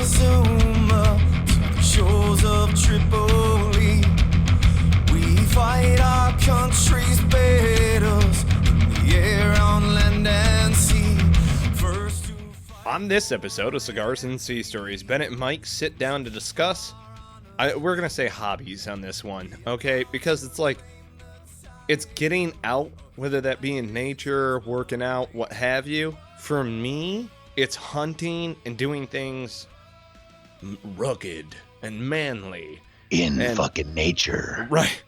zoom up to the shores of Tripoli. We fight our country's battles in the air, on land and sea. First to fight. On this episode of Cigars and Sea Stories, Bennett and Mike sit down to discuss, we're going to say hobbies on this one, okay? Because it's like, it's getting out, whether that be in nature, working out, what have you. For me, it's hunting and doing things rugged and manly. In fucking nature. Right.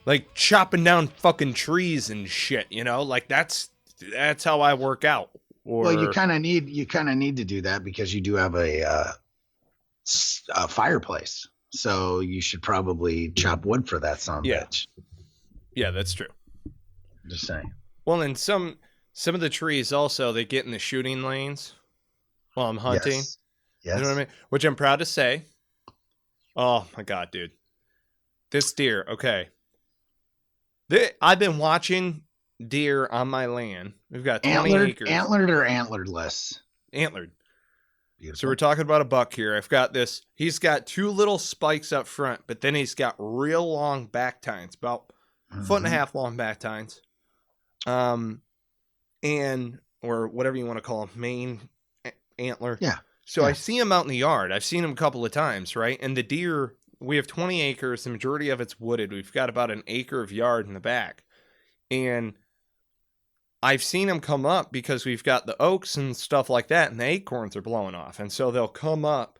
Like chopping down fucking trees and shit, you know? Like that's how I work out. Or, well, you kind of need to do that because you do have a fireplace. So you should probably chop wood for that son of a bitch. Yeah, that's true. Just saying. Well, and some of the trees also, they get in the shooting lanes while I'm hunting. Yes. You know what I mean? Which I'm proud to say. Oh my God, dude. This deer, okay. I've been watching deer on my land. We've got 20 acres. Antlered or antlerless? Antlered. Beautiful. So we're talking about a buck here. I've got this. He's got two little spikes up front, but then he's got real long back tines, about foot and a half long back tines. And, or whatever you want to call them, main antler. Yeah. So I see him out in the yard. I've seen him a couple of times, right? And the deer, we have 20 acres. The majority of it's wooded. We've got about an acre of yard in the back. And I've seen them come up because we've got the oaks and stuff like that, and the acorns are blowing off. And so they'll come up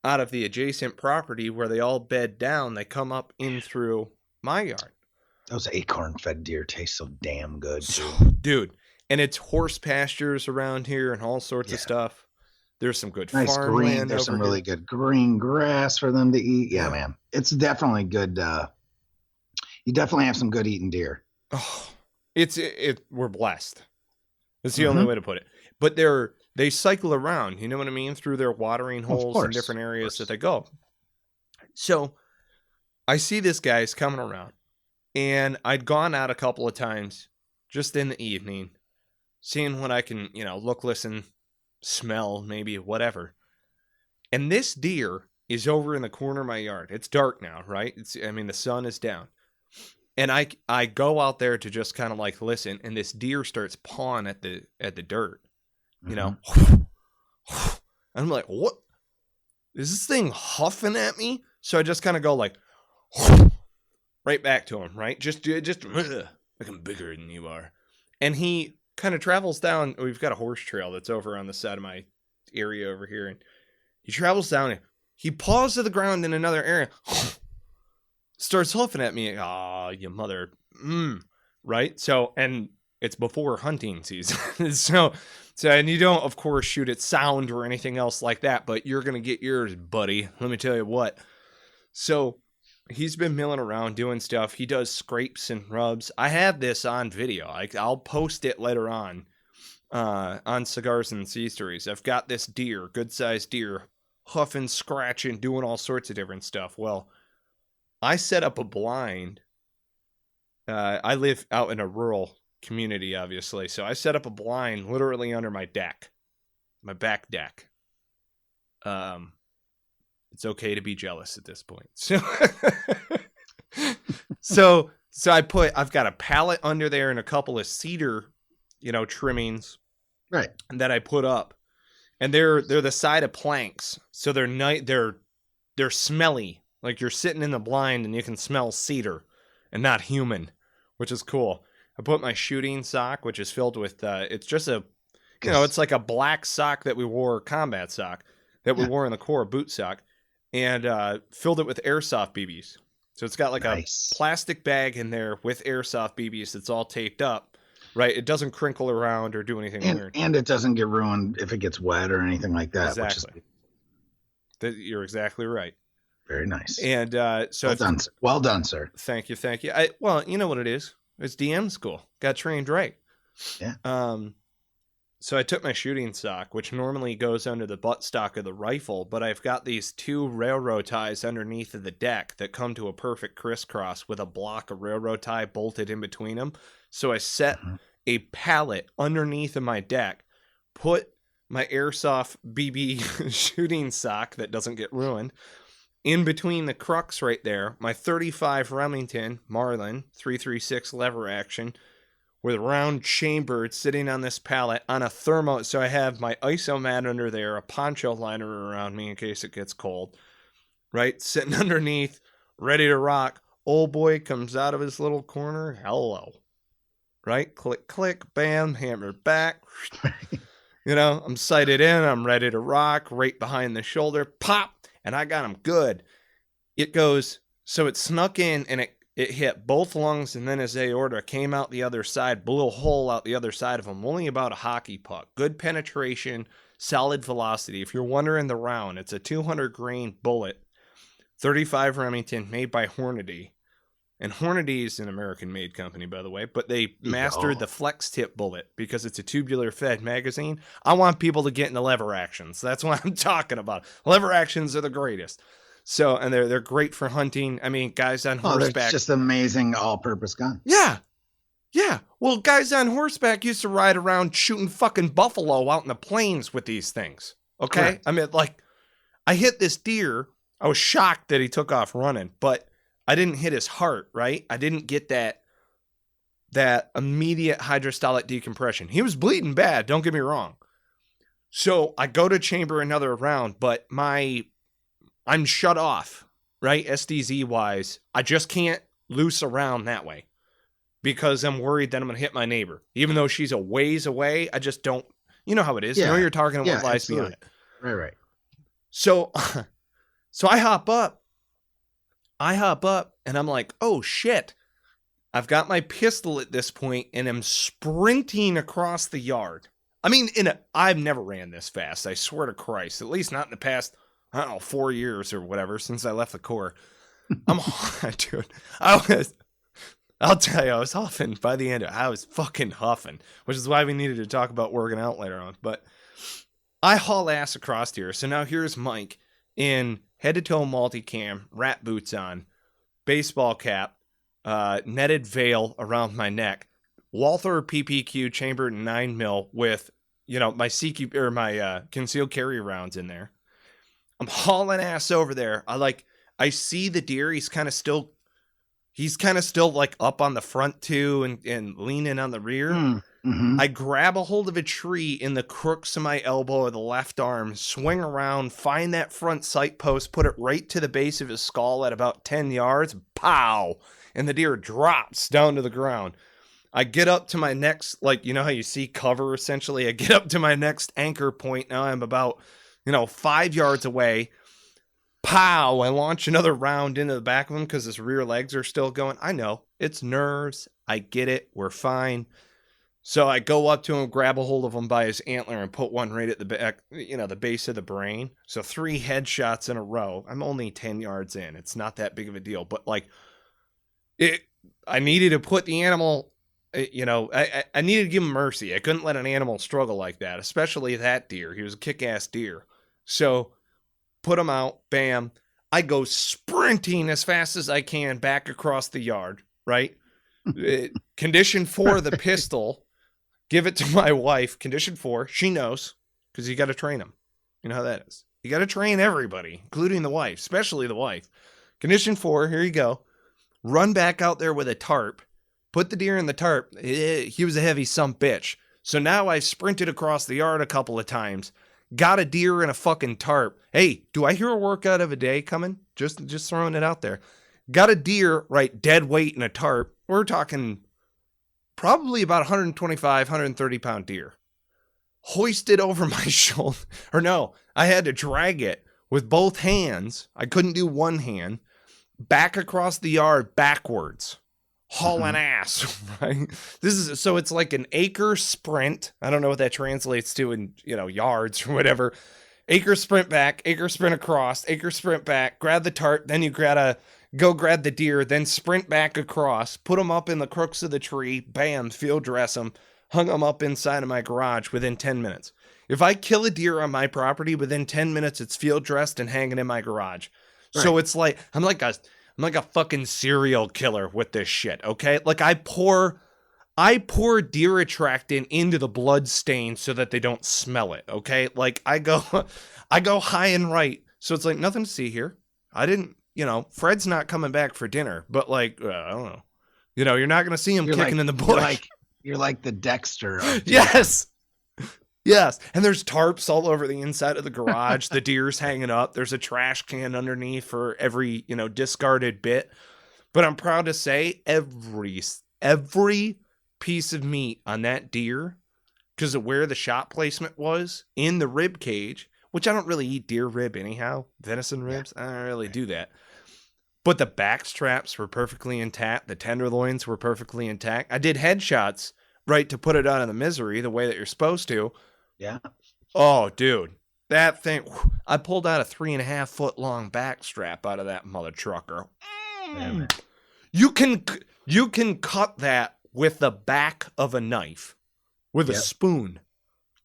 out of the adjacent property where they all bed down. They come up in through my yard. Those acorn-fed deer taste so damn good, too. Dude, and it's horse pastures around here and all sorts of stuff. There's some good nice farmland green. There's some really good green grass for them to eat. Yeah, man. It's definitely good. You definitely have some good eating deer. Oh, we're blessed. That's the only way to put it. But they cycle around, you know what I mean, through their watering holes in different areas that they go. So I see this guy's coming around, and I'd gone out a couple of times just in the evening, seeing what I can, look, listen, smell, maybe whatever. And this deer is over in the corner of my yard. It's dark now, right? The sun is down. And I go out there to just kind of like listen, and this deer starts pawing at the dirt, you know. I'm like, what? Is this thing huffing at me? So I just kind of go like, right back to him, right? Just like I'm bigger than you are. And he kind of travels down. We've got a horse trail that's over on the side of my area over here, and he travels down and he paws to the ground in another area. Starts huffing at me. Ah, you mother. Right? So, and it's before hunting season. so, and you don't, of course, shoot at sound or anything else like that, but you're going to get yours, buddy. Let me tell you what. So, he's been milling around doing stuff. He does scrapes and rubs. I have this on video. I'll post it later on Cigars and Sea Stories. I've got this deer, good-sized deer, huffing, scratching, doing all sorts of different stuff. Well, I set up a blind. I live out in a rural community, obviously. So I set up a blind literally under my deck, my back deck. It's okay to be jealous at this point. So I've got a pallet under there and a couple of cedar, trimmings, right? And that I put up, and they're the side of planks, so they're smelly. Like you're sitting in the blind and you can smell cedar and not human, which is cool. I put my shooting sock, which is filled with, it's just it's like a black sock that we wore, combat sock that we wore in the Corps, boot sock, and filled it with airsoft BBs. So it's got like a plastic bag in there with airsoft BBs that's all taped up, right? It doesn't crinkle around or do anything weird. And it doesn't get ruined if it gets wet or anything like that. Exactly. You're exactly right. Very nice. And so well done, sir. Thank you. Well, you know what it is. It's DM school. Got trained right. Yeah. So I took my shooting stock, which normally goes under the buttstock of the rifle, but I've got these two railroad ties underneath of the deck that come to a perfect crisscross with a block of railroad tie bolted in between them. So I set a pallet underneath of my deck, put my airsoft BB shooting sock that doesn't get ruined. In between the crux right there, my 35 Remington Marlin 336 lever action with a round chambered sitting on this pallet on a thermo. So I have my ISO mat under there, a poncho liner around me in case it gets cold, right? Sitting underneath, ready to rock. Old boy comes out of his little corner. Hello. Right? Click, click, bam, hammer back. You know, I'm sighted in. I'm ready to rock. Right behind the shoulder. Pop. And I got him good. It goes, so it snuck in and it hit both lungs, and then as aorta came out the other side, blew a hole out the other side of him, only about a hockey puck. Good penetration, solid velocity. If you're wondering the round, it's a 200 grain bullet, 35 Remington, made by Hornady. And Hornady is an American-made company, by the way, but they mastered the flex tip bullet because it's a tubular fed magazine. I want people to get into lever actions. That's what I'm talking about. Lever actions are the greatest. So, and they're great for hunting. I mean, guys on horseback. It's just amazing all-purpose gun. Yeah. Yeah. Well, guys on horseback used to ride around shooting fucking buffalo out in the plains with these things. Okay? Correct. I mean, like, I hit this deer. I was shocked that he took off running, but I didn't hit his heart, right? I didn't get that immediate hydrostatic decompression. He was bleeding bad, don't get me wrong. So I go to chamber another round, but I'm shut off, right? SDZ wise. I just can't loose around that way because I'm worried that I'm going to hit my neighbor. Even though she's a ways away, I just don't, you know how it is. Yeah. You know you're talking about what lies beyond it. Right. So I hop up and I'm like, oh shit. I've got my pistol at this point and I'm sprinting across the yard. I mean, I've never ran this fast. I swear to Christ, at least not in the past, I don't know, 4 years or whatever since I left the Corps. Dude, I'll tell you, I was huffing by the end of it. I was fucking huffing, which is why we needed to talk about working out later on. But I haul ass across here. So now here's Mike in head-to-toe multicam, rat boots on, baseball cap, netted veil around my neck, Walther PPQ chambered 9mm with, you know, my CQ or my concealed carry rounds in there. I'm hauling ass over there. I see the deer. He's kind of still like up on the front too and leaning on the rear. Mm-hmm. I grab a hold of a tree in the crooks of my elbow or the left arm, swing around, find that front sight post, put it right to the base of his skull at about 10 yards, pow, and the deer drops down to the ground. I get up to my next, like, you know how you see cover essentially? I get up to my next anchor point. Now I'm about, 5 yards away. Pow! I launch another round into the back of him because his rear legs are still going. I know. It's nerves. I get it. We're fine. So I go up to him, grab a hold of him by his antler and put one right at the back, the base of the brain. So 3 headshots in a row. I'm only 10 yards in. It's not that big of a deal. But I needed to put the animal, I needed to give him mercy. I couldn't let an animal struggle like that, especially that deer. He was a kick-ass deer. So put him out, bam. I go sprinting as fast as I can back across the yard, right? Condition 4, the pistol. Give it to my wife. Condition 4, she knows, because you got to train them. You know how that is. You got to train everybody, including the wife, especially the wife. Condition 4, here you go. Run back out there with a tarp. Put the deer in the tarp. He was a heavy bitch. So now I sprinted across the yard a couple of times. Got a deer in a fucking tarp. Hey, do I hear a workout of a day coming? Just throwing it out there. Got a deer, right, dead weight in a tarp. We're talking probably about 125, 130 pound deer. Hoisted over my shoulder. Or no, I had to drag it with both hands. I couldn't do one hand. Back across the yard backwards. Hauling ass, right? So it's like an acre sprint. I don't know what that translates to in, yards or whatever. Acre sprint back, acre sprint across, acre sprint back, grab the tarp, then you gotta go grab the deer, then sprint back across, put them up in the crooks of the tree, bam, field dress them, hung them up inside of my garage within 10 minutes. If I kill a deer on my property, within 10 minutes, it's field dressed and hanging in my garage. Right. So it's like, I'm like a fucking serial killer with this shit, okay? Like I pour I pour deer attractant into the blood stain so that they don't smell it. Okay. Like I go high and right. So it's like nothing to see here. I didn't, Fred's not coming back for dinner, but like, I don't know. You're not going to see him kicking in the bush. You're like the Dexter. Yes. Yes. And there's tarps all over the inside of the garage. The deer's hanging up. There's a trash can underneath for every, discarded bit. But I'm proud to say every piece of meat on that deer, because of where the shot placement was in the rib cage, which I don't really eat deer rib anyhow. Venison ribs, I don't really do that. But the back straps were perfectly intact. The tenderloins were perfectly intact. I did headshots, right, to put it out of the misery the way that you're supposed to. Yeah. Oh, dude. That thing, I pulled out a 3.5 foot long back strap out of that mother trucker. Yeah, you can cut that with the back of a knife, with a spoon.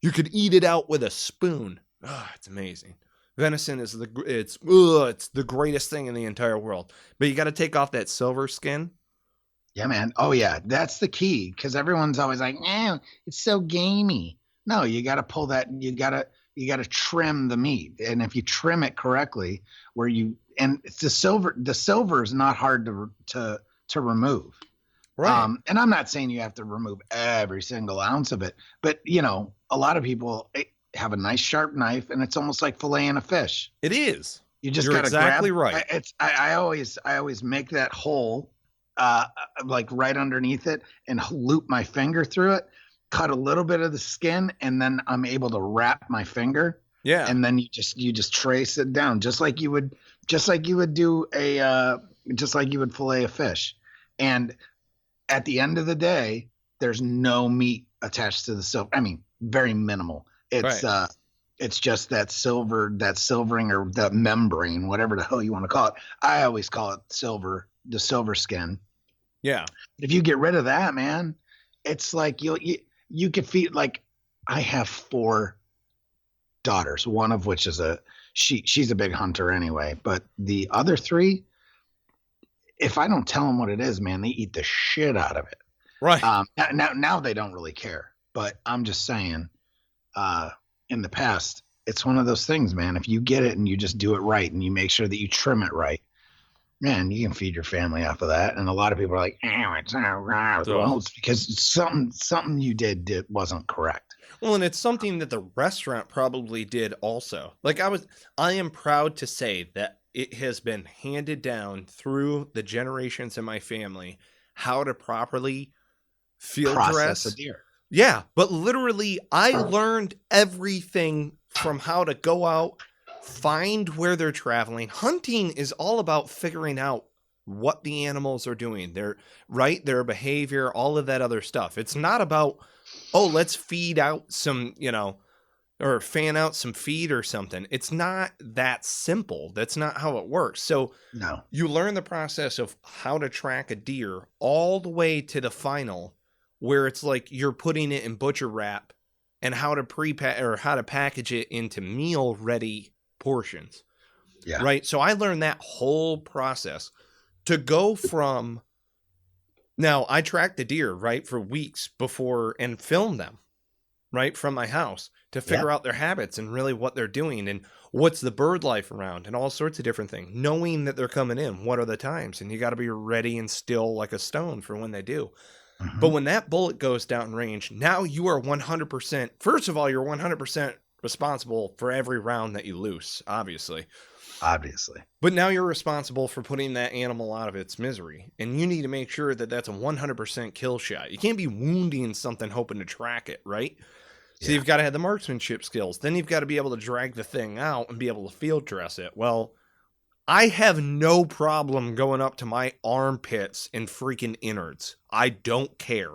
You could eat it out with a spoon. Oh, it's amazing. Venison is it's the greatest thing in the entire world. But you got to take off that silver skin. Yeah, man. Oh yeah, that's the key, because everyone's always like, it's so gamey. No, you got to pull that. You got to trim the meat, and if you trim it correctly, and it's the silver is not hard to remove. Right. And I'm not saying you have to remove every single ounce of it, but a lot of people have a nice sharp knife, and it's almost like filleting a fish. It is. You just got to exactly grab. Right. I always make that hole, like right underneath it, and loop my finger through it, cut a little bit of the skin, and then I'm able to wrap my finger. Yeah. And then you just trace it down, just like you would do just like you would fillet a fish. And at the end of the day, there's no meat attached to the silver. I mean, very minimal. It's right. It's just that silvering or the membrane, whatever the hell you want to call it. I always call it the silver skin. Yeah. If you get rid of that, man, it's like you could feed, like, I have 4 daughters, one of which is she's a big hunter anyway, but the other 3, if I don't tell them what it is, man, they eat the shit out of it. Right. Now they don't really care, but I'm just saying, in the past, it's one of those things, man. If you get it and you just do it right and you make sure that you trim it right, man, you can feed your family off of that. And a lot of people are like, it's not right. Well, it's because something you did wasn't correct. Well, and it's something that the restaurant probably did also. Like I am proud to say that it has been handed down through the generations in my family how to properly field Process dress a deer. Yeah, but literally I learned everything from how to go out, find where they're traveling. Hunting is all about figuring out what the animals are doing, their behavior, all of that other stuff. It's not about, let's feed out some, or fan out some feed or something. It's not that simple. That's not how it works. So no, you learn the process of how to track a deer all the way to the final, where it's like you're putting it in butcher wrap and how to package it into meal ready portions. Yeah. Right. So I learned that whole process to go from. Now I tracked the deer, right, for weeks before and filmed them, right, from my house to figure out their habits and really what they're doing and what's the bird life around and all sorts of different things, knowing that they're coming in. What are the times? And you got to be ready and still like a stone for when they do. Mm-hmm. But when that bullet goes down range, now you are 100%. First of all, you're 100% responsible for every round that you loose, obviously. But now you're responsible for putting that animal out of its misery. And you need to make sure that that's a 100% kill shot. You can't be wounding something hoping to track it, right? So you've got to have the marksmanship skills. Then you've got to be able to drag the thing out and be able to field dress it. Well, I have no problem going up to my armpits and freaking innards. I don't care.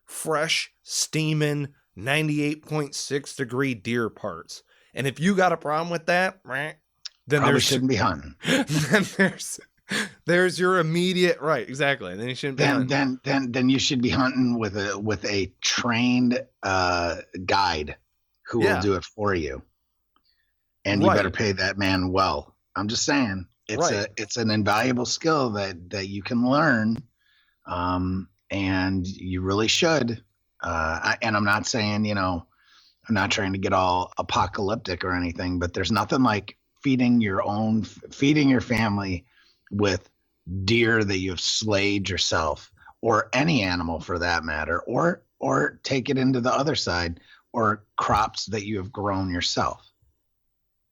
Fresh, steaming, 98.6 degree deer parts. And if you got a problem with that, then probably shouldn't be hunting. Then there's your immediate right. Exactly. Then you shouldn't be hunting. Then you should be hunting with a trained guide who will do it for you. And you better pay that man well. I'm just saying it's an invaluable skill that you can learn. And and you really should. And I'm not saying, I'm not trying to get all apocalyptic or anything, but there's nothing like feeding your family with deer that you've slayed yourself, or any animal for that matter, or take it into the other side, or crops that you have grown yourself.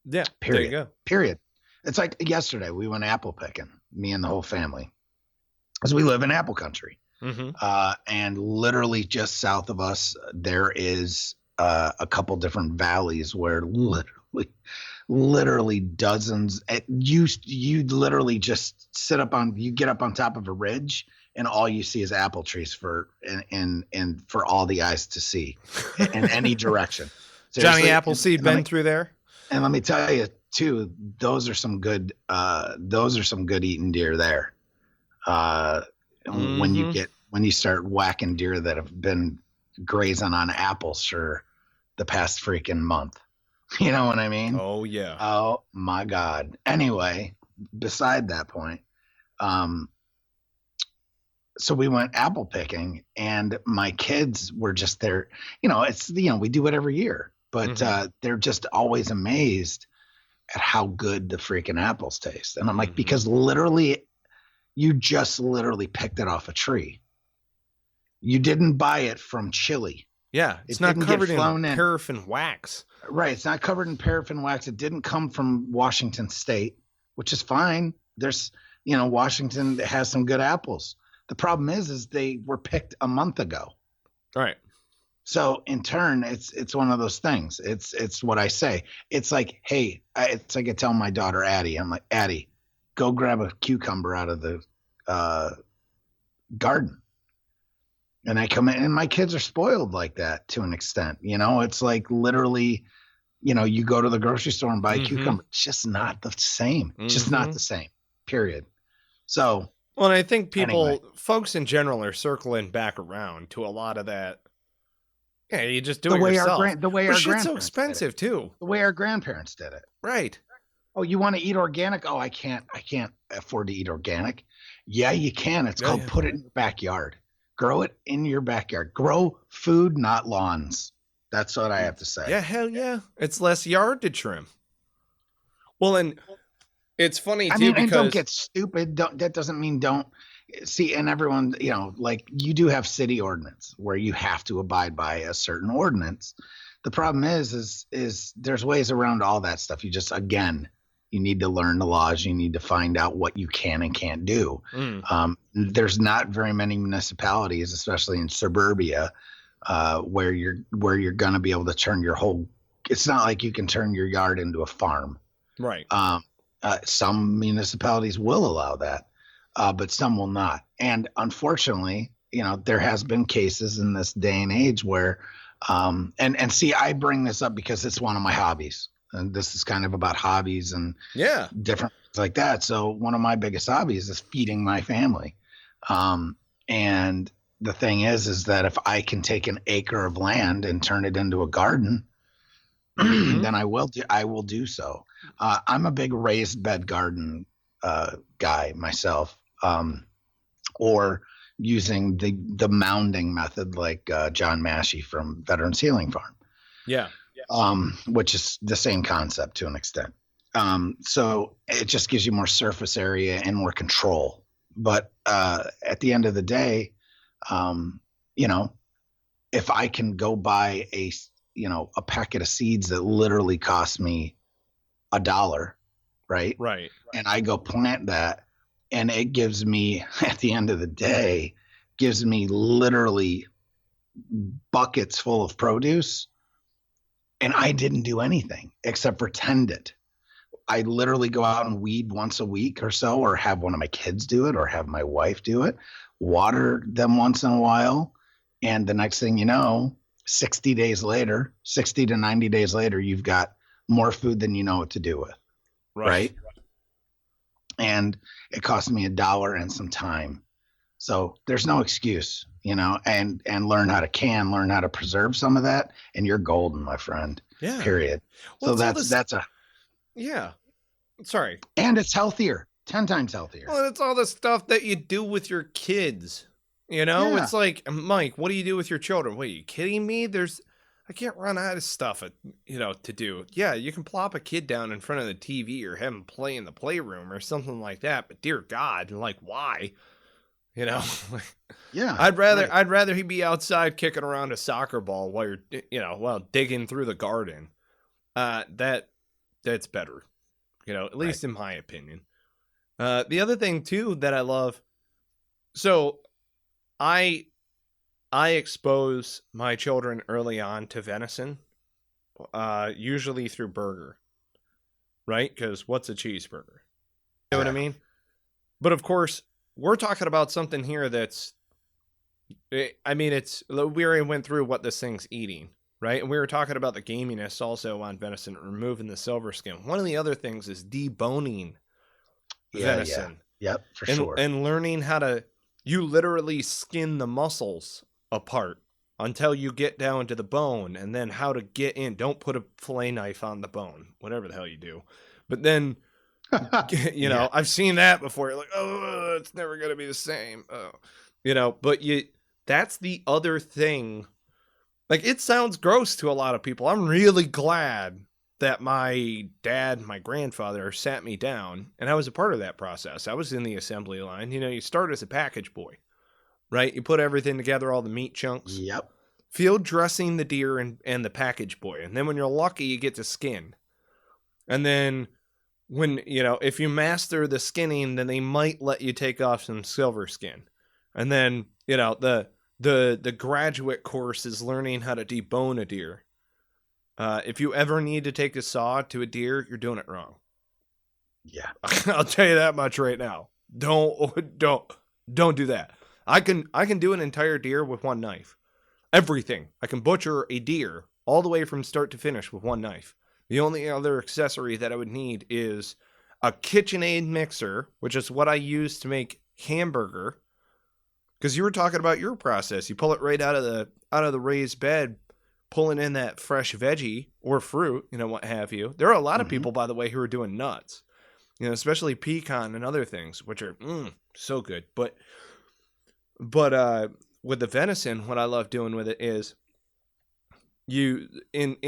Yeah. Period. There you go. Period. It's like yesterday we went apple picking, me and the whole family, because we live in apple country. Mm-hmm. And literally just south of us, there is a couple different valleys where literally dozens. You literally just you get up on top of a ridge, and all you see is apple trees for all the eyes to see in any direction. Johnny Appleseed been through there. And let me tell you too, those are some good eating deer there. When you start whacking deer that have been grazing on apples for the past freaking month. You know what I mean? Oh yeah. Oh my God. Anyway, beside that point, so we went apple picking, and my kids were just there. We do it every year, but they're just always amazed at how good the freaking apples taste. And I'm like, because literally, you just literally picked it off a tree. You didn't buy it from Chile. Yeah, it's not covered in paraffin wax. Right, it's not covered in paraffin wax. It didn't come from Washington State, which is fine. There's, Washington has some good apples. The problem is they were picked a month ago. All right. So in turn, it's one of those things. It's what I say. It's like, hey, it's like I tell my daughter Addie. I'm like, Addie, go grab a cucumber out of the garden. And I come in, and my kids are spoiled like that to an extent. It's like literally, you go to the grocery store and buy a cucumber. It's just not the same. It's just not the same, period. So. Well, and I think folks in general are circling back around to a lot of that. Yeah, you just do it yourself. The way our grandparents so expensive too. The way our grandparents did it. Right. Oh, you want to eat organic? Oh, I can't afford to eat organic. Yeah, you can. It's called put it in your backyard. Grow it in your backyard. Grow food, not lawns. That's what I have to say. Yeah, hell yeah. It's less yard to trim. Well, and it's funny too, because don't get stupid. That doesn't mean don't see. And everyone, like you do have city ordinance where you have to abide by a certain ordinance. The problem is there's ways around all that stuff. You need to learn the laws. You need to find out what you can and can't do. There's not very many municipalities, especially in suburbia, where you're going to be able to turn your whole. It's not like you can turn your yard into a farm. Right. Some municipalities will allow that, but some will not. And unfortunately, there has been cases in this day and age where, and see, I bring this up because it's one of my hobbies. And this is kind of about hobbies and different things like that. So one of my biggest hobbies is feeding my family. And the thing is that if I can take an acre of land and turn it into a garden, then I will do so. I'm a big raised bed garden guy myself, or using the mounding method like John Massey from Veterans Healing Farm. Yeah. Which is the same concept to an extent. So it just gives you more surface area and more control. But at the end of the day, if I can go buy a packet of seeds that literally cost me $1, right? Right. And I go plant that, and it gives me, at the end of the day, literally buckets full of produce. And I didn't do anything except for tend it. I literally go out and weed once a week or so, or have one of my kids do it, or have my wife do it, water them once in a while. And the next thing you know, 60 to 90 days later, you've got more food than you know what to do with. Right? And it cost me $1 and some time. So there's no excuse, and learn how to preserve some of that, and you're golden, my friend. Yeah. Period. Well, so yeah. Sorry. And it's healthier, 10 times healthier. Well, it's all the stuff that you do with your kids. You know, Yeah. it's like, Mike, what do you do with your children? Wait, are you kidding me? I can't run out of stuff, to do. Yeah, you can plop a kid down in front of the TV or have him play in the playroom or something like that. But dear God, like, why? You know, Yeah. I'd rather he be outside kicking around a soccer ball while you're, digging through the garden. That's better, at least in my opinion. The other thing too that I love, so I expose my children early on to venison, usually through burger, right? Because what's a cheeseburger? You know what I mean? But of course, we're talking about something here we already went through what this thing's eating, right? And we were talking about the gaminess also on venison, removing the silver skin. One of the other things is deboning venison. Yeah. Yep, for sure. And learning how you literally skin the muscles apart until you get down to the bone, and then how to get in. Don't put a fillet knife on the bone, whatever the hell you do. But then, I've seen that before. You're like, oh, it's never going to be the same. Oh. But that's the other thing. Like, it sounds gross to a lot of people. I'm really glad that my dad, my grandfather sat me down, and I was a part of that process. I was in the assembly line. You start as a package boy, right? You put everything together, all the meat chunks. Yep. Field dressing the deer and the package boy. And then when you're lucky, you get to skin. And then when, if you master the skinning, then they might let you take off some silver skin. And then, the graduate course is learning how to debone a deer. If you ever need to take a saw to a deer, you're doing it wrong. Yeah. I'll tell you that much right now. Don't do that. I can do an entire deer with one knife. Everything. I can butcher a deer all the way from start to finish with one knife. The only other accessory that I would need is a KitchenAid mixer, which is what I use to make hamburger. Because you were talking about your process. You pull it right out of the raised bed, pulling in that fresh veggie or fruit, what have you. There are a lot of people, by the way, who are doing nuts, especially pecan and other things, which are so good. But with the venison, what I love doing with it is you in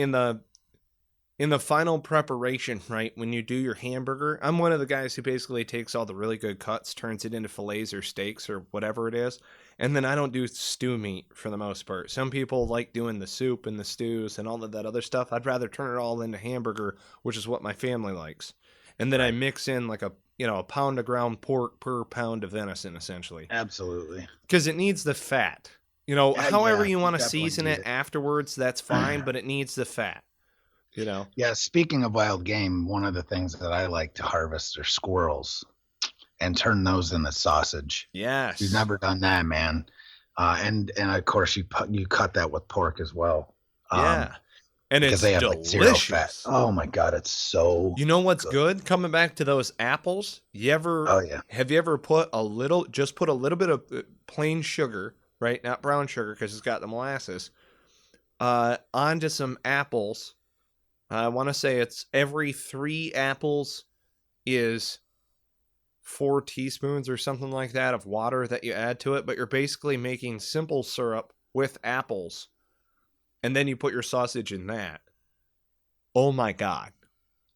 the final preparation, right? When you do your hamburger, I'm one of the guys who basically takes all the really good cuts, turns it into fillets or steaks or whatever it is. And then I don't do stew meat for the most part. Some people like doing the soup and the stews and all of that other stuff. I'd rather turn it all into hamburger, which is what my family likes. And then I mix in like a pound of ground pork per pound of venison, essentially. Absolutely. Because it needs the fat. However you want to season it afterwards, that's fine, but it needs the fat. Yeah, speaking of wild game, one of the things that I like to harvest are squirrels and turn those into sausage. Yes. You've never done that, man. And of course you cut that with pork as well. Yeah. And it's they have delicious. Like 0 fat. Oh my God, it's so You know what's good? Coming back to those apples, have you ever put a little bit of plain sugar, right? Not brown sugar because it's got the molasses, onto some apples. I want to say it's every 3 apples is 4 teaspoons or something like that of water that you add to it, but you're basically making simple syrup with apples, and then you put your sausage in that. Oh my God.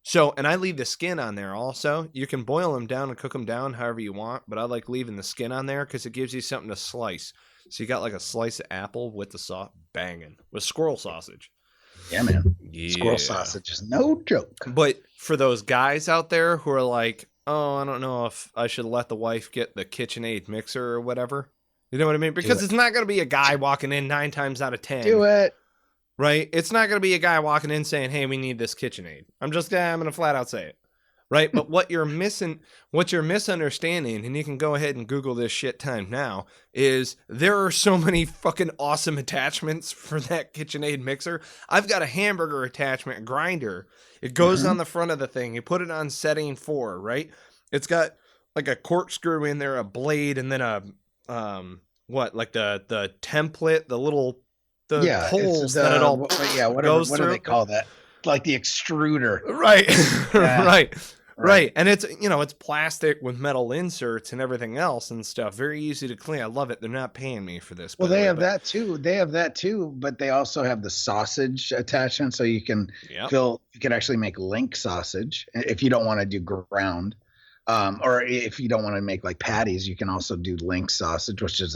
So, and I leave the skin on there also. You can boil them down and cook them down however you want, but I like leaving the skin on there because it gives you something to slice. So you got like a slice of apple with the sauce, banging, with squirrel sausage. Yeah, man. Yeah. Squirrel sausage is no joke. But for those guys out there who are like, oh, I don't know if I should let the wife get the KitchenAid mixer or whatever. You know what I mean? Because it's not going to be a guy walking in 9 times out of 10. Do it. Right? It's not going to be a guy walking in saying, hey, we need this KitchenAid. I'm going to flat out say it. Right? But what you're misunderstanding, and you can go ahead and Google this shit time now, is there are so many fucking awesome attachments for that KitchenAid mixer. I've got a hamburger attachment grinder. It goes on the front of the thing. You put it on setting 4, right? It's got like a corkscrew in there, a blade, and then like the template, the little holes that it all goes through. What do they call that? Like the extruder. Right. Right. Right. And it's, it's plastic with metal inserts and everything else and stuff. Very easy to clean. I love it. They're not paying me for this. Well, they have that too. They have that too, but they also have the sausage attachment. So you can you can actually make link sausage if you don't want to do ground. Or if you don't want to make like patties, you can also do link sausage, which is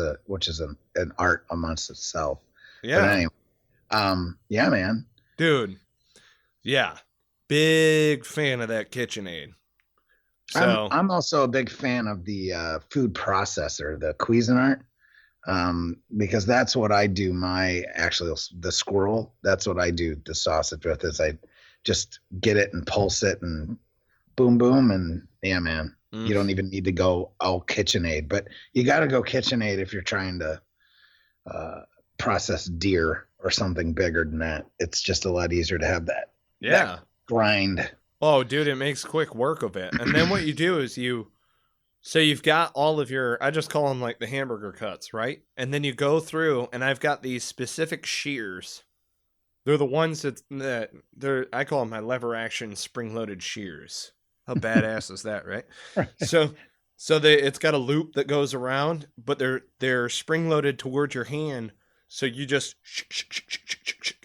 an art amongst itself. Yeah. But anyway, yeah, man. Dude. Yeah. Big fan of that KitchenAid. So I'm also a big fan of the food processor, the Cuisinart, because that's what I do. The squirrel. That's what I do the sausage with. Is I just get it and pulse it and boom, boom, and yeah, man. You don't even need to go all KitchenAid, but you got to go KitchenAid if you're trying to process deer or something bigger than that. It's just a lot easier to have that. Yeah. That grind. Oh, dude, it makes quick work of it. And then what you do is you've got all of your, I just call them like the hamburger cuts, right? And then you go through, and I've got these specific shears. They're the ones I call them my lever action spring loaded shears. How badass is that, right? So it's got a loop that goes around, but they're spring loaded towards your hand. So you just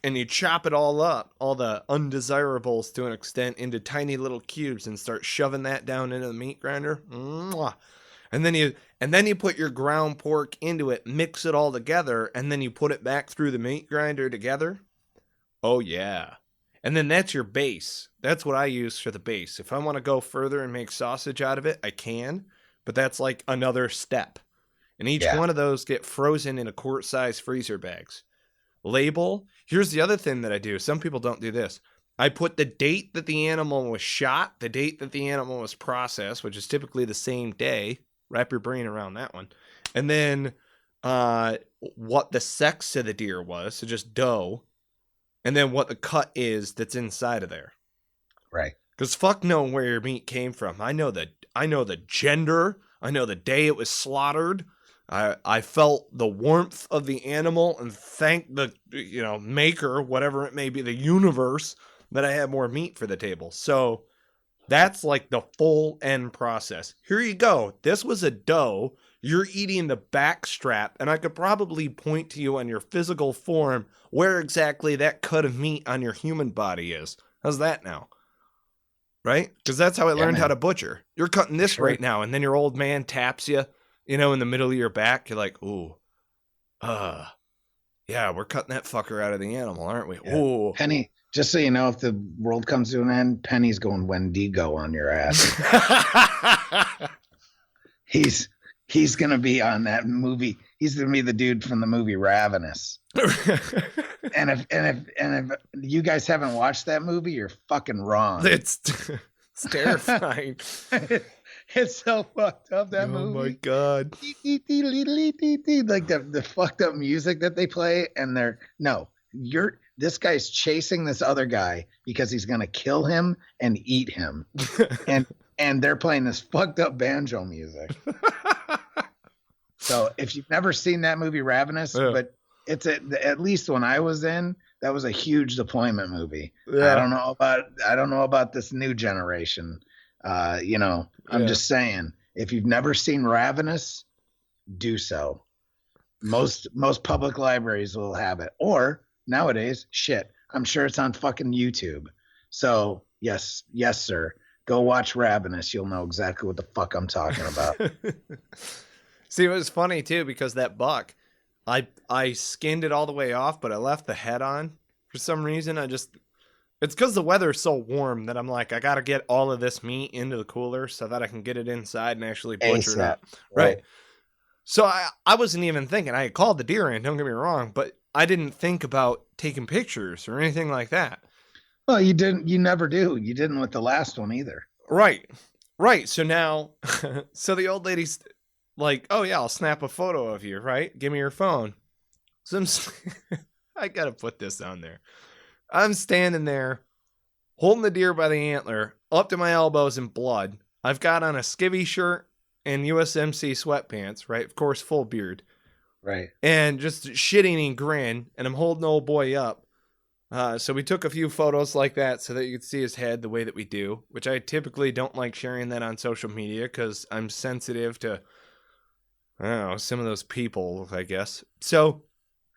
and you chop it all up, all the undesirables to an extent, into tiny little cubes and start shoving that down into the meat grinder. And then you put your ground pork into it, mix it all together, and then you put it back through the meat grinder together. Oh yeah. And then that's your base. That's what I use for the base. If I want to go further and make sausage out of it, I can, but that's like another step. And each one of those get frozen in a quart-size freezer bags. Label. Here's the other thing that I do. Some people don't do this. I put the date that the animal was shot, the date that the animal was processed, which is typically the same day. Wrap your brain around that one. And then what the sex of the deer was, so just doe. And then what the cut is that's inside of there. Right. Because fuck knowing where your meat came from. I know the gender. I know the day it was slaughtered. I felt the warmth of the animal and thank the maker, whatever it may be, the universe, that I had more meat for the table. So that's like the full end process. Here you go. This was a doe. You're eating the back strap, and I could probably point to you on your physical form where exactly that cut of meat on your human body is. How's that now? Right? Because that's how I learned how to butcher. You're cutting this right now, and then your old man taps you, in the middle of your back. You're like, ooh, yeah, we're cutting that fucker out of the animal, aren't we? Yeah. Ooh. Penny, just so you know, if the world comes to an end, Penny's going Wendigo on your ass. He's going to be on that movie. He's going to be the dude from the movie Ravenous. and if you guys haven't watched that movie, you're fucking wrong. It's terrifying. It's so fucked up, that movie. Oh my god. Like the fucked up music that they play, and this guy's chasing this other guy because he's gonna kill him and eat him. and they're playing this fucked up banjo music. So if you've never seen that movie Ravenous, but it's at least when I was in, that was a huge deployment movie. Yeah. I don't know about this new generation. I'm just saying, if you've never seen Ravenous, do so. Most public libraries will have it, or nowadays, I'm sure it's on fucking YouTube. So yes, sir, go watch Ravenous. You'll know exactly what the fuck I'm talking about. See, it was funny too, because that buck, I skinned it all the way off, but I left the head on for some reason. It's because the weather's so warm that I'm like, I got to get all of this meat into the cooler so that I can get it inside and actually butcher it up. Right. So I wasn't even thinking. I had called the deer in, don't get me wrong, but I didn't think about taking pictures or anything like that. Well, you didn't. You never do. You didn't with the last one either. Right. So now, so the old lady's like, oh yeah, I'll snap a photo of you, right? Give me your phone. So I got to put this on there. I'm standing there holding the deer by the antler up to my elbows in blood. I've got on a skivvy shirt and USMC sweatpants, right? Of course, full beard. Right. And just shitting and grin. And I'm holding old boy up. So we took a few photos like that so that you could see his head the way that we do, which I typically don't like sharing that on social media because I'm sensitive to, I don't know, some of those people, I guess. So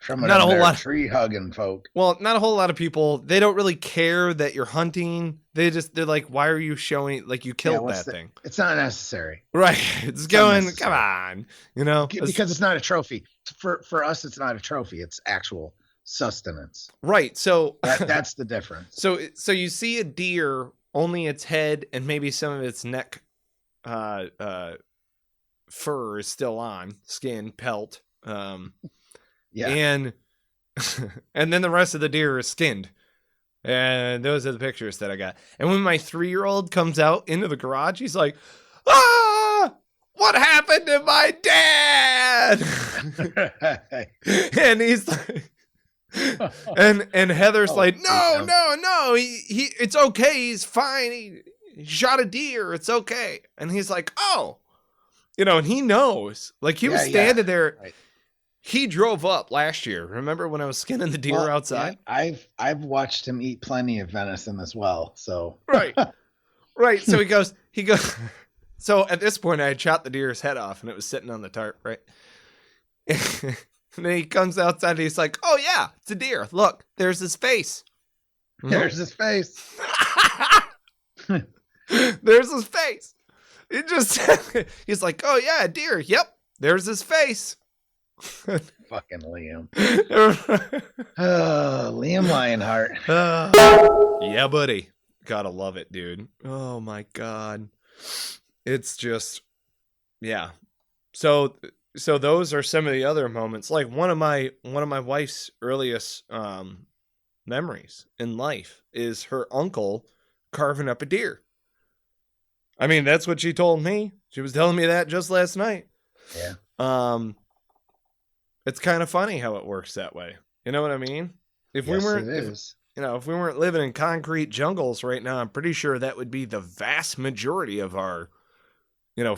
not a whole lot of tree hugging folk. Well, not a whole lot of people. They don't really care that you're hunting. They're like, why are you showing, like, you killed that thing? It's not necessary. Right. It's going, come on, you know, because it's not a trophy for us. It's not a trophy. It's actual sustenance. Right. So that's the difference. So you see a deer, only its head and maybe some of its neck, fur is still on, skin, pelt. Yeah. And then the rest of the deer is skinned. And those are the pictures that I got. And when my 3-year-old comes out into the garage, he's like, "Ah, what happened to my dad?" And he's like, and Heather's like, no, he it's okay, he's fine. He shot a deer, it's okay. And he's like, oh, you know, and he knows. Like, he was standing there. Right. He drove up last year. Remember when I was skinning the deer outside? Yeah, I've watched him eat plenty of venison as well. So right. So he goes. So at this point, I had shot the deer's head off, and it was sitting on the tarp, right? And then he comes outside, and he's like, "Oh yeah, it's a deer. Look, there's his face. There's his face. There's his face." He just he's like, "Oh yeah, a deer. Yep, there's his face." Fucking Liam. Liam Lionheart. Yeah, buddy. Gotta love it, dude. Oh my God. It's just, yeah. So those are some of the other moments. Like one of my wife's earliest memories in life is her uncle carving up a deer. I mean, that's what she told me. She was telling me that just last night. Yeah. It's kind of funny how it works that way. You know what I mean? If we weren't living in concrete jungles right now, I'm pretty sure that would be the vast majority of our,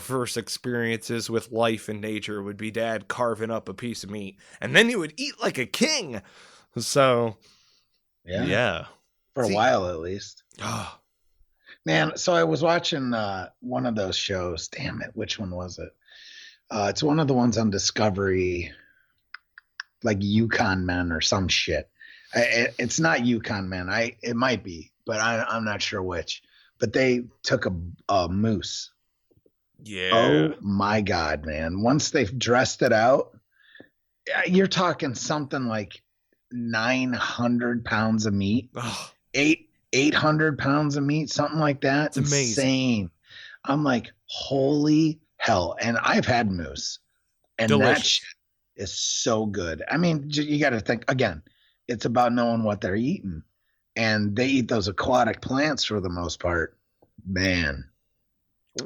first experiences with life and nature would be Dad carving up a piece of meat, and then you would eat like a king. So, yeah. For a while, at least. Man, so I was watching one of those shows. Damn it, which one was it? It's one of the ones on Discovery, like Yukon Men or some shit. It's not Yukon Men. It might be, but I'm not sure which. But they took a moose. Yeah. Oh my God, man! Once they've dressed it out, you're talking something like 900 pounds of meat, 800 pounds of meat, something like that. It's amazing. Insane. I'm like, holy hell! And I've had moose, and delicious. That shit is so good. I mean, you got to think again. It's about knowing what they're eating, and they eat those aquatic plants for the most part. Man.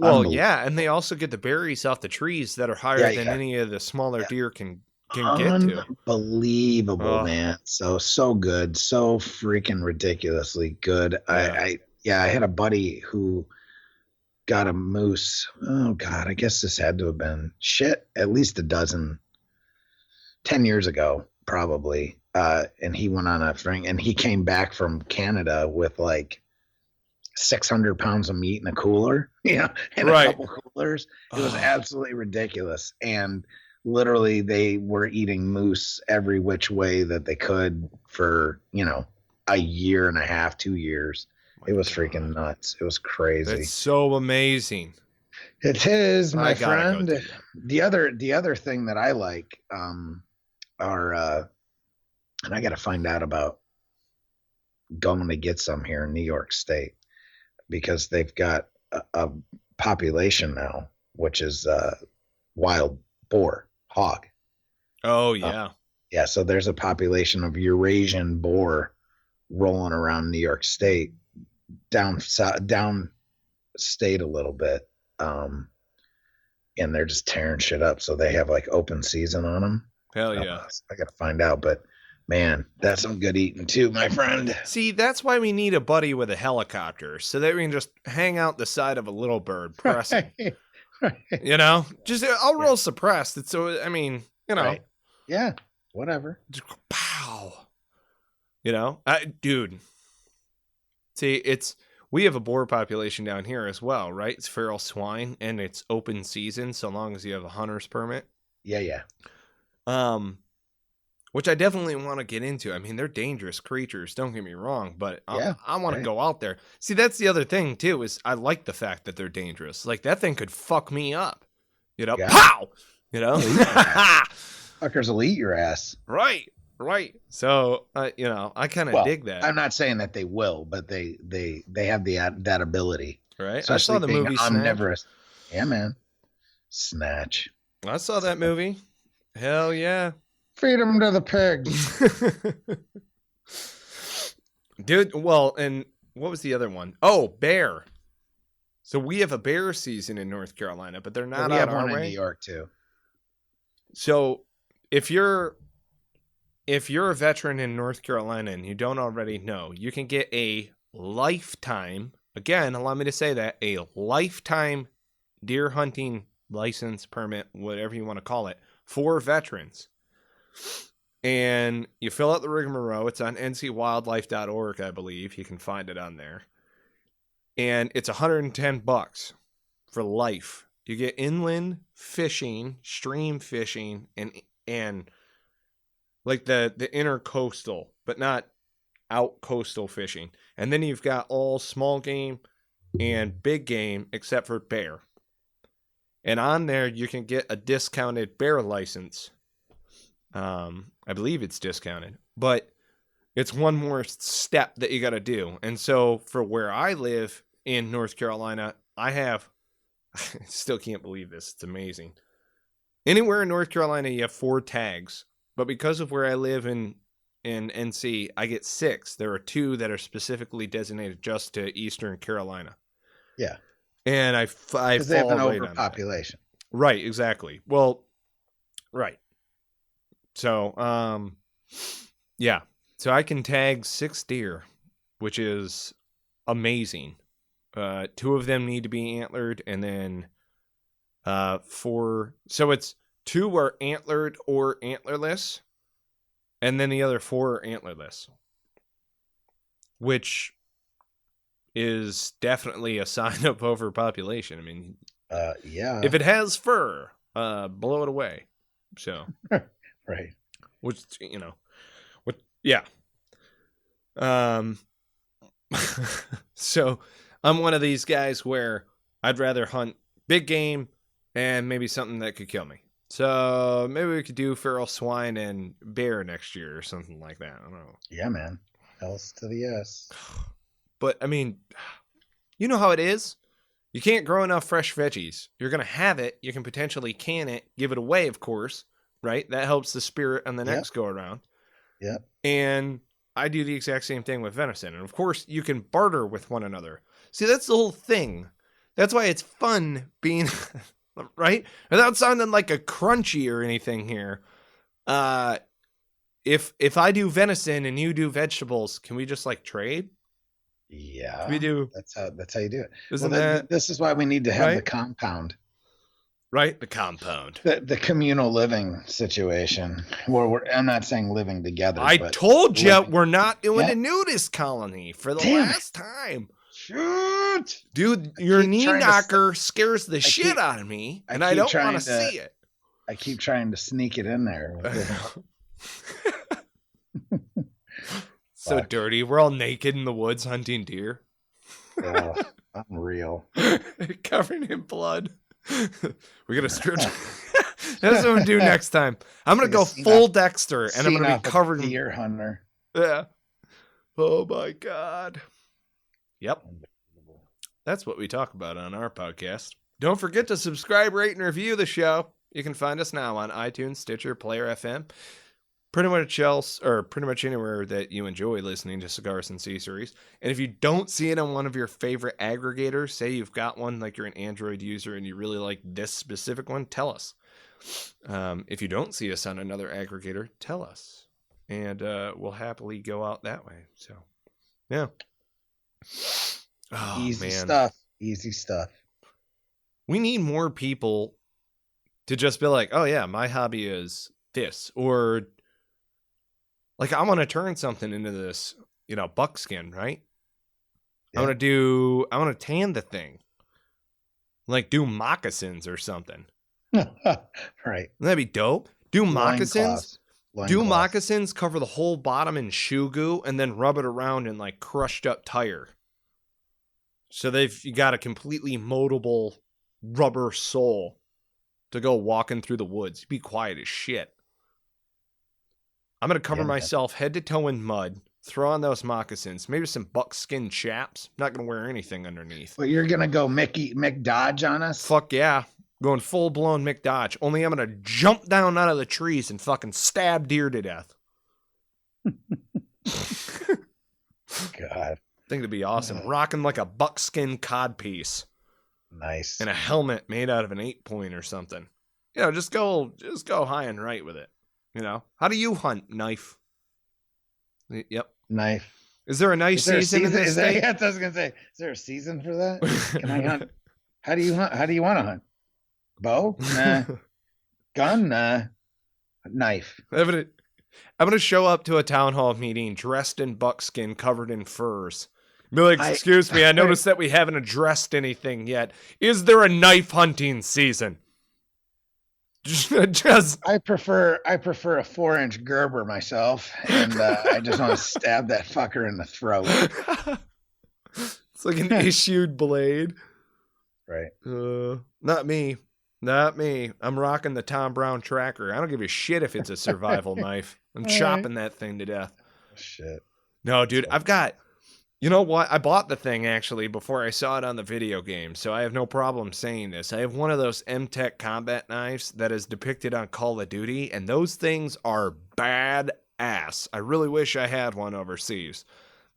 Well, yeah, and they also get the berries off the trees that are higher than any of the smaller deer can get to. Unbelievable, man. So good, so freaking ridiculously good. Yeah. I had a buddy who got a moose. Oh God, I guess this had to have been at least 10 years ago, probably. And he went on a thing, and he came back from Canada with like 600 pounds of meat in a cooler, and a couple coolers. It was absolutely ridiculous. And literally they were eating moose every which way that they could for, a year and a half, 2 years. It was freaking nuts. It was crazy. It's so amazing. It is, my friend. The other thing that I like, are, and I got to find out about going to get some here in New York State, because they've got a population now, which is wild boar, hog. Oh, yeah. Yeah, so there's a population of Eurasian boar rolling around New York State, down state a little bit, and they're just tearing shit up. So they have like open season on them. Hell yeah. I got to find out, but man, that's some good eating too, my friend. See, that's why we need a buddy with a helicopter, so that we can just hang out the side of a little bird pressing. Right. Just I'll roll suppressed. It's so, I mean, Right. Yeah, whatever. Just pow. Dude. See, we have a boar population down here as well, right? It's feral swine, and it's open season so long as you have a hunter's permit. Yeah. Which I definitely want to get into. I mean, they're dangerous creatures, don't get me wrong, but I want to go out there. See, that's the other thing, too, is I like the fact that they're dangerous. Like, that thing could fuck me up. Yeah. Pow! Fuckers will eat your ass. Right. So, I kind of dig that. I'm not saying that they will, but they have that ability. Right. Especially I saw the movie Omnivorous. Yeah, man. Snatch. I saw that movie. Hell yeah. Feed them to the pigs. Dude, well, and what was the other one? Oh, bear. So we have a bear season in North Carolina, but they're not we have on our one way. in New York too. So if you're a veteran in North Carolina and you don't already know, you can get a lifetime, again, allow me to say that, a lifetime deer hunting license, permit, whatever you want to call it, for veterans. And you fill out the rigmarole. It's on ncwildlife.org, I believe. You can find it on there. And it's $110 for life. You get inland fishing, stream fishing, and like the intercoastal, but not out coastal fishing. And then you've got all small game and big game except for bear. And on there you can get a discounted bear license. I believe it's discounted, but it's one more step that you got to do. And so for where I live in North Carolina, I still can't believe this. It's amazing. Anywhere in North Carolina, you have 4 tags, but because of where I live in NC, I get 6. There are 2 that are specifically designated just to Eastern Carolina. Yeah. And I fall right on that. They have an overpopulation. Right, exactly. Well, right. So, yeah. So I can tag 6 deer, which is amazing. 2 of them need to be antlered, and then 4. So it's 2 are antlered or antlerless, and then the other 4 are antlerless, which is definitely a sign of overpopulation. I mean, yeah. If it has fur, blow it away. So. Right. Which, yeah. So I'm one of these guys where I'd rather hunt big game and maybe something that could kill me. So maybe we could do feral swine and bear next year or something like that. I don't know. Yeah, man. Else to the yes. But I mean, you know how it is. You can't grow enough fresh veggies. You're going to have it. You can potentially can it, give it away, of course. Right? That helps the spirit on the next go around. Yeah. And I do the exact same thing with venison. And of course, you can barter with one another. See, that's the whole thing. That's why it's fun being, right? Without sounding like a crunchy or anything here. If I do venison and you do vegetables, can we just like trade? Yeah. We do. That's how you do it. This is why we need to have the compound. Right? The compound. The communal living situation. Where I'm not saying living together. I told you we're not doing a nudist colony for the last time. Shoot! Dude, your knee knocker scares the shit out of me, and I don't want to see it. I keep trying to sneak it in there. So dirty. We're all naked in the woods hunting deer. Oh, unreal. Covered in blood. We're gonna strip. That's what I'm gonna do next time. I'm gonna go full Dexter, and I'm gonna be covered in deer hunter. Yeah. Oh my god. Yep. That's what we talk about on our podcast. Don't forget to subscribe, rate, and review the show. You can find us now on iTunes, Stitcher, Player FM. Pretty much anywhere that you enjoy listening to Cigars and Sea Stories. And if you don't see it on one of your favorite aggregators, say you've got one, like you're an Android user and you really like this specific one, tell us. If you don't see us on another aggregator, tell us. And we'll happily go out that way. So, yeah. Oh, Easy stuff. We need more people to just be like, oh, yeah, my hobby is this. Or like I want to turn something into this, buckskin, right? Yeah. I want to tan the thing. Like do moccasins or something. Right. That'd be dope. Loincloths. Moccasins cover the whole bottom in shoe goo and then rub it around in like crushed up tire. So you got a completely moldable rubber sole to go walking through the woods. Be quiet as shit. I'm going to cover myself head to toe in mud, throw on those moccasins, maybe some buckskin chaps. Not going to wear anything underneath. But you're going to go Mick Dodge on us? Fuck yeah. Going full blown Mick Dodge. Only I'm going to jump down out of the trees and fucking stab deer to death. God. I think it'd be awesome. Rocking like a buckskin codpiece. Nice. And a helmet made out of an 8-point or something. Just go high and right with it. How do you hunt, Knife? Yep. Knife. Is there a nice season in this state? I was going to say, is there a season for that? Can I hunt? How do you hunt? How do you want to hunt? Bow? Nah. Gun? Nah. Knife. I'm going to show up to a town hall meeting dressed in buckskin, covered in furs. Be like, excuse me, I noticed that we haven't addressed anything yet. Is there a knife hunting season? I prefer a 4-inch Gerber myself, and I just want to stab that fucker in the throat. It's like an issued blade. Right. Not me. I'm rocking the Tom Brown tracker. I don't give a shit if it's a survival knife. I'm chopping that thing to death. Shit. No, dude, I've got... You know what? I bought the thing, actually, before I saw it on the video game, so I have no problem saying this. I have one of those M-Tech combat knives that is depicted on Call of Duty, and those things are badass. I really wish I had one overseas.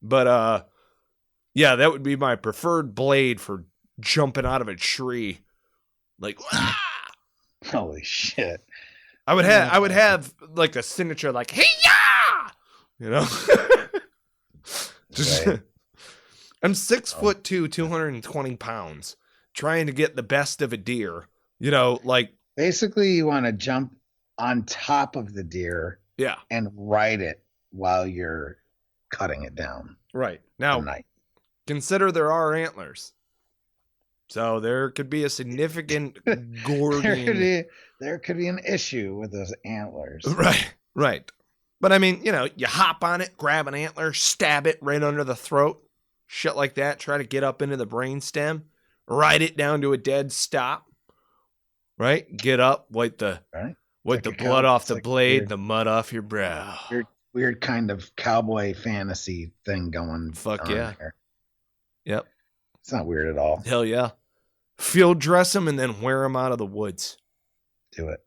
But, yeah, that would be my preferred blade for jumping out of a tree. Like, ah! Holy shit. I would have, like, a signature, like, hey-ya! Just... Right. I'm 6'2", 220 pounds, trying to get the best of a deer. Like basically you want to jump on top of the deer, and ride it while you're cutting it down. Right now, consider there are antlers, so there could be a significant goring. There could be an issue with those antlers. Right. But I mean, you hop on it, grab an antler, stab it right under the throat. Shit like that. Try to get up into the brainstem, ride it down to a dead stop. Right? Get up, wipe the blood off the blade, the mud off your brow. Weird kind of cowboy fantasy thing going. Fuck yeah. There. Yep. It's not weird at all. Hell yeah. Field dress them and then wear them out of the woods. Do it.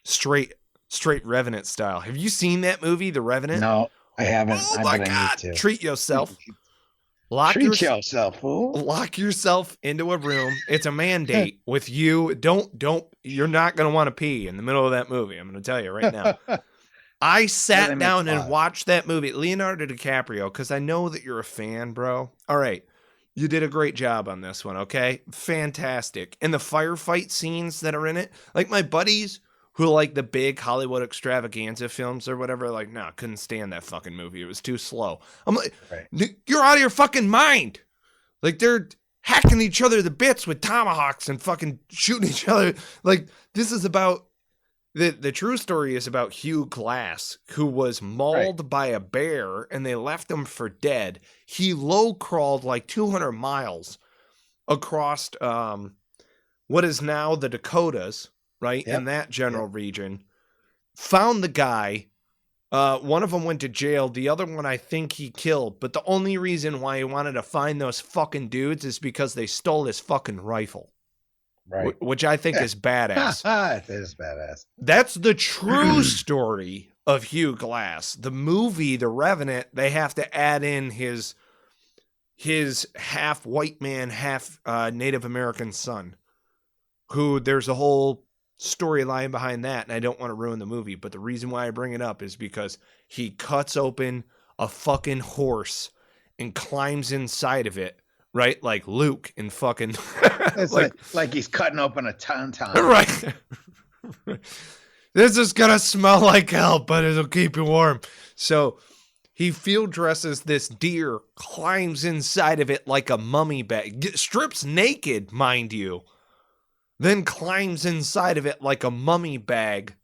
Straight Revenant style. Have you seen that movie, The Revenant? No, I haven't. Oh my God. Treat yourself. Treat yourself, fool. Lock yourself into a room. It's a mandate with you. You're not going to want to pee in the middle of that movie. I'm going to tell you right now. I sat down and watched that movie. Leonardo DiCaprio, because I know that you're a fan, bro. All right. You did a great job on this one, okay? Fantastic. And the firefight scenes that are in it, like my buddies who like the big Hollywood extravaganza films or whatever, like, no, couldn't stand that fucking movie. It was too slow. I'm like, You're out of your fucking mind. Like, they're hacking each other to bits with tomahawks and fucking shooting each other. Like, this is about, the true story is about Hugh Glass, who was mauled by a bear and they left him for dead. He low crawled like 200 miles across what is now the Dakotas, right? Yep. In that general region, found the guy. One of them went to jail. The other one, I think he killed. But the only reason why he wanted to find those fucking dudes is because they stole his fucking rifle. Right. Which I think is badass. It is badass. That's the true story of Hugh Glass. The movie, The Revenant, they have to add in his half white man, half Native American son, who there's a whole storyline behind that, and I don't want to ruin the movie, but the reason why I bring it up is because he cuts open a fucking horse and climbs inside of it, right? Like Luke in fucking... It's like he's cutting open a tauntaun. Right. This is gonna smell like hell, but it'll keep you warm. So he field dresses this deer, climbs inside of it like a mummy bag, strips naked, mind you, then climbs inside of it like a mummy bag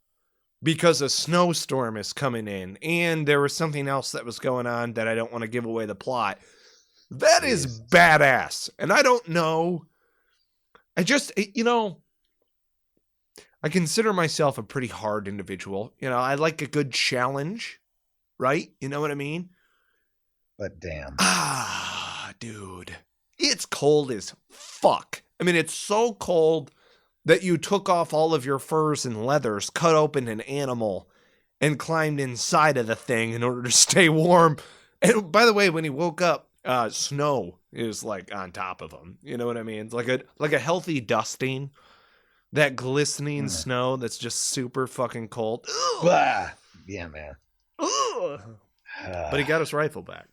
because a snowstorm is coming in. And there was something else that was going on that I don't want to give away the plot. That is badass. And I don't know. I just, I consider myself a pretty hard individual. I like a good challenge, right? You know what I mean? But damn. Dude. It's cold as fuck. I mean, it's so cold that you took off all of your furs and leathers, cut open an animal, and climbed inside of the thing in order to stay warm. And by the way, when he woke up, snow is like on top of him. You know what I mean? It's like a healthy dusting. That glistening snow that's just super fucking cold. Yeah, man. But he got his rifle back.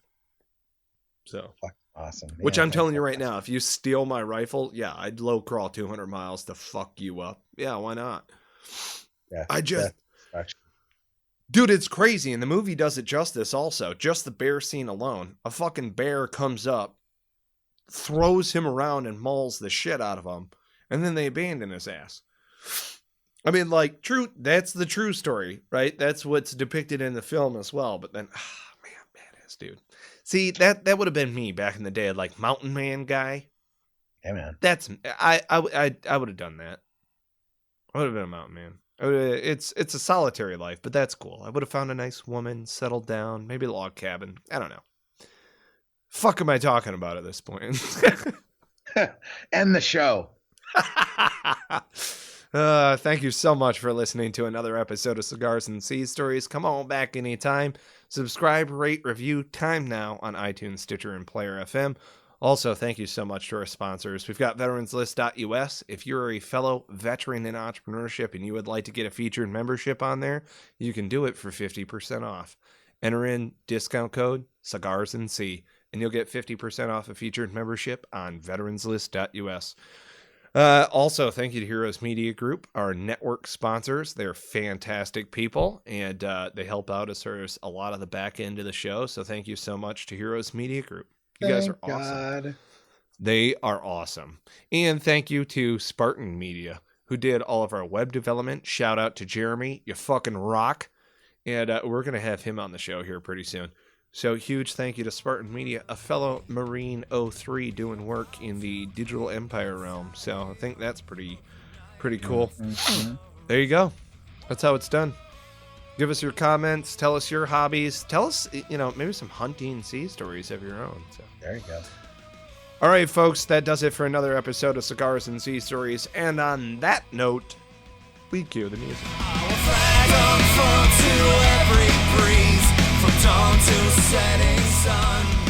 So awesome. Which I'm telling you right now, if you steal my rifle, yeah, I'd low crawl 200 miles to fuck you up. Yeah, why not? Yeah, dude, it's crazy. And the movie does it justice also. Just the bear scene alone. A fucking bear comes up, throws him around and mauls the shit out of him. And then they abandon his ass. I mean, like, that's the true story, right? That's what's depicted in the film as well. But then, man, badass, dude. See, that would have been me back in the day, like mountain man guy. Yeah, man. I would have done that. I would have been a mountain man. It's a solitary life, but that's cool. I would have found a nice woman, settled down, maybe a log cabin. I don't know. Fuck am I talking about at this point? End the show. Thank you so much for listening to another episode of Cigars and Sea Stories. Come on back anytime. Subscribe, rate, review, time now on iTunes, Stitcher, and Player FM. Also, thank you so much to our sponsors. We've got veteranslist.us. If you're a fellow veteran in entrepreneurship and you would like to get a featured membership on there, you can do it for 50% off. Enter in discount code Cigars and Sea, and you'll get 50% off a featured membership on veteranslist.us. Also, thank you to Heroes Media Group, our network sponsors. They're fantastic people, and they help out as far as a lot of the back end of the show. So thank you so much to Heroes Media Group. You guys are awesome. They are awesome. And thank you to Spartan Media, who did all of our web development. Shout out to Jeremy. You fucking rock. And we're going to have him on the show here pretty soon. So huge thank you to Spartan Media, a fellow Marine 03 doing work in the digital empire realm. So I think that's pretty cool. Mm-hmm. There you go. That's how it's done. Give us your comments. Tell us your hobbies. Tell us, maybe some hunting sea stories of your own. So there you go. All right, folks, that does it for another episode of Cigars and Sea Stories. And on that note, we cue the music. From dawn to setting sun.